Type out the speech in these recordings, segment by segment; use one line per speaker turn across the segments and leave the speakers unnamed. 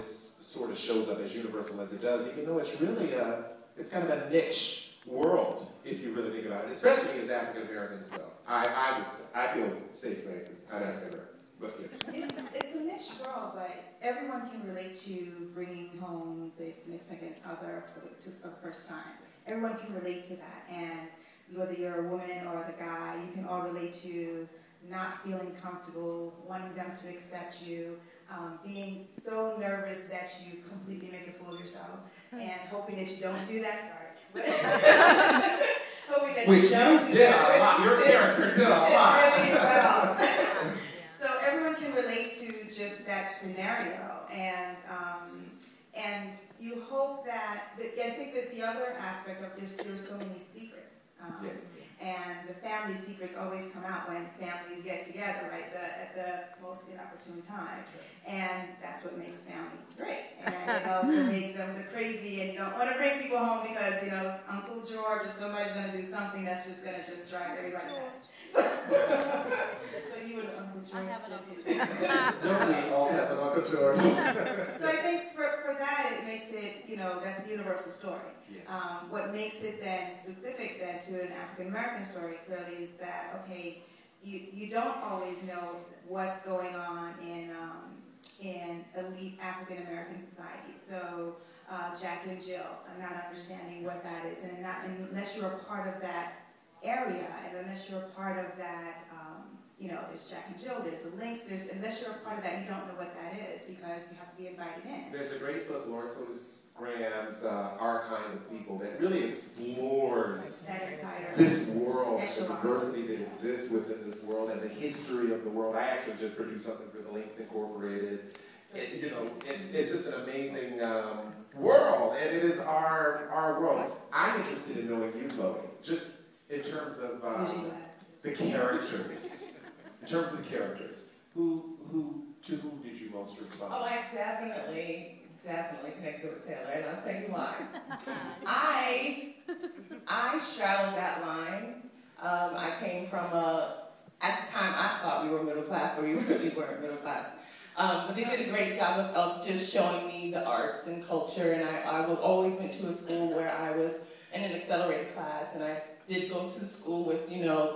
this sort of shows up as universal as it does, even though it's really it's kind of a niche world, if you really think about it, especially as African Americans go. I would say, I feel safe saying because I'm African American. But yeah.
It's a niche world, but everyone can relate to bringing home the significant other for the first time. Everyone can relate to that, and whether you're a woman or the guy, you can all relate to not feeling comfortable, wanting them to accept you, being so nervous that you completely make a fool of yourself, and hoping that you don't do that. Sorry. Hoping that you don't do that.
Your character did a lot.
Really well. So everyone can relate to just that scenario, and you hope that. I think that the other aspect of there's so many secrets.
Yes.
And the family secrets always come out when families get together, right? At the most inopportune time. And that's what makes family great. And it also makes them the crazy, and you don't want to bring people home because, Uncle George or somebody's going to do something that's just going to just drive everybody nuts. So you and Uncle George.
I have an Uncle George.
Don't we all have an Uncle George?
So I think for that, it makes it, that's a universal story.
Yeah.
What makes it then specific then to an African American story clearly is that, okay, you don't always know what's going on in elite African American society. So Jack and Jill, I'm not understanding what that is, and unless you're a part of that area, and unless you're a part of that, there's Jack and Jill, there's the links, unless you're a part of that, you don't know what that is because you have to be invited in.
There's a great book, Lawrence Otis Graham's Our Kind of People, that really explores this world, the diversity that exists within this world, and the history of the world. I actually just produced something for the Links Incorporated. It's just an amazing world, and it is our world. I'm interested in knowing you, Chloe, just in terms of the characters. In terms of the characters, to whom did you most respond?
Oh, I definitely connected with Taylor, and I'll tell you why. I straddled that line. I came from at the time I thought we were middle class, but we really weren't middle class. But they did a great job of just showing me the arts and culture, and I always went to a school where I was in an accelerated class, and I did go to school with,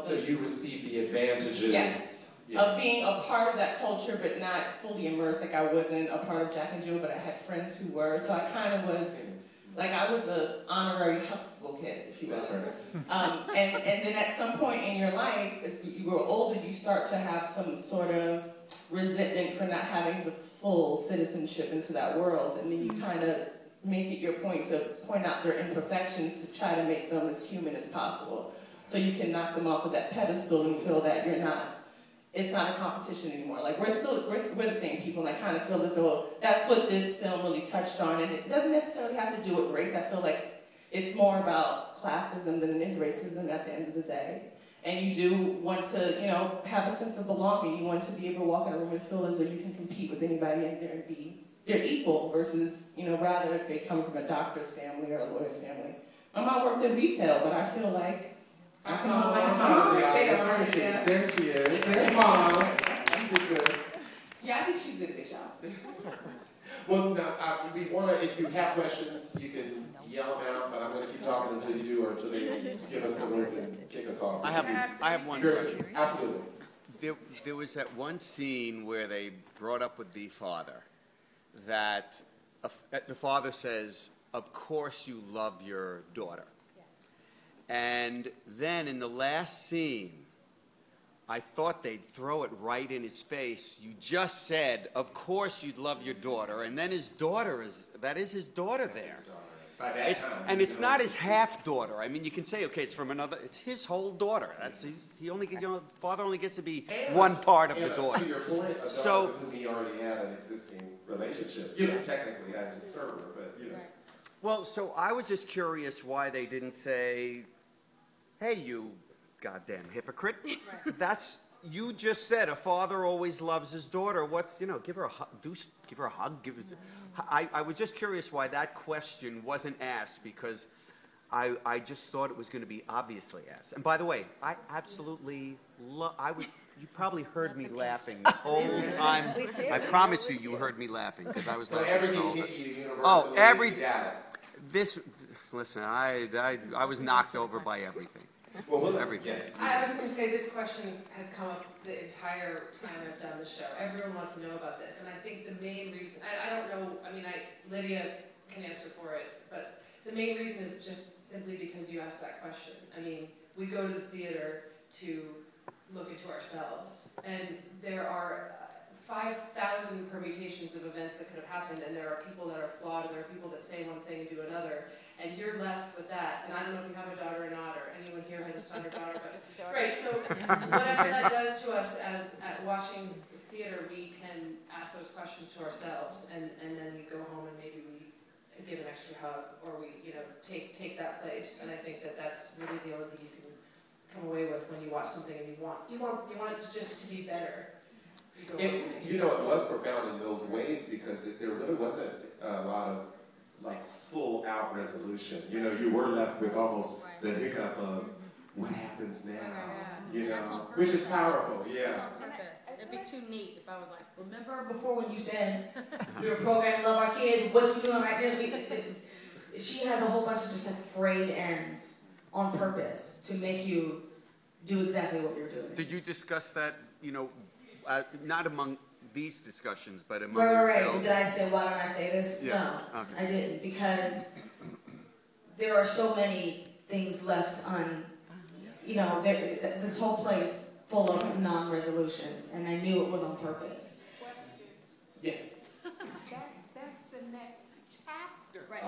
So you received the advantages.
Yes. Of being a part of that culture, but not fully immersed. Like I wasn't a part of Jack and Jill, but I had friends who were. So I kind of was, like I was the honorary Huxtable kid, if you will. And then at some point in your life, as you grow older, you start to have some sort of resentment for not having the full citizenship into that world. And then you kind of make it your point to point out their imperfections to try to make them as human as possible. So you can knock them off of that pedestal and feel that it's not a competition anymore. Like we're the same people, and I kind of feel as though that's what this film really touched on. And it doesn't necessarily have to do with race. I feel like it's more about classism than it is racism at the end of the day. And you do want to, have a sense of belonging. You want to be able to walk in a room and feel as though you can compete with anybody in there and they're equal versus, rather if they come from a doctor's family or a lawyer's family. My mom worked in retail, but I feel like I can
There she is. There's Mom. She did good.
Yeah, I think she did a good job.
Well, now, we want to, if you have questions, you can yell them out, but I'm going to keep talking until you do or until they give us the word and kick us off.
I have one question.
Absolutely.
There was that one scene where they brought up with the father that the father says, "Of course you love your daughter." And then in the last scene, I thought they'd throw it right in his face. You just said, "Of course you'd love your daughter," and then his daughter that is his daughter there. It's not his half daughter. I mean, you can say, okay, it's his whole daughter. Father only gets to be one part of the daughter.
To your point, a daughter with whom he already had an existing relationship. Technically as a server, but
Well, so I was just curious why they didn't say, "Hey, you goddamn hypocrite. You just said a father always loves his daughter. Give her a hug. Give her a hug." I was just curious why that question wasn't asked because I just thought it was going to be obviously asked. And by the way, I absolutely You probably heard me laughing the whole time. I promise you, you heard me laughing because I was
So
laughing.
everything hit you universally.
Oh,
You got it.
This. Listen, I was knocked over by everything.
Well,
everything.
Yes.
I was going to say this question has come up the entire time I've done the show. Everyone wants to know about this, and I think the main reason, I don't know, I mean, Lydia can answer for it, but the main reason is just simply because you asked that question. I mean, we go to the theater to look into ourselves, and there are 5,000 permutations of events that could have happened, and there are people that are flawed, and there are people that say one thing and do another, and you're left with that. And I don't know if you have a daughter or not, or anyone here has a son or daughter, but right. So whatever that does to us as at watching theater, we can ask those questions to ourselves, and then we go home and maybe we give an extra hug, or we take that place. And I think that's really the only thing you can come away with when you watch something and you want it just to be better.
It was profound in those ways because there really wasn't a lot of like full out resolution. You were left with almost the hiccup of what happens now, which is powerful, yeah.
It'd be too neat if I was like, remember before when you said your program Love Our Kids, what you doing right now? She has a whole bunch of just like frayed ends on purpose to make you do exactly what you're doing.
Did you discuss that, not among these discussions, but among yourselves?
Right. Did I say, why don't I say this?
Yeah.
No,
okay.
I didn't, because there are so many things left this whole play is full of non-resolutions, and I knew it was on purpose.
Yes.
That's the next chapter.
Right.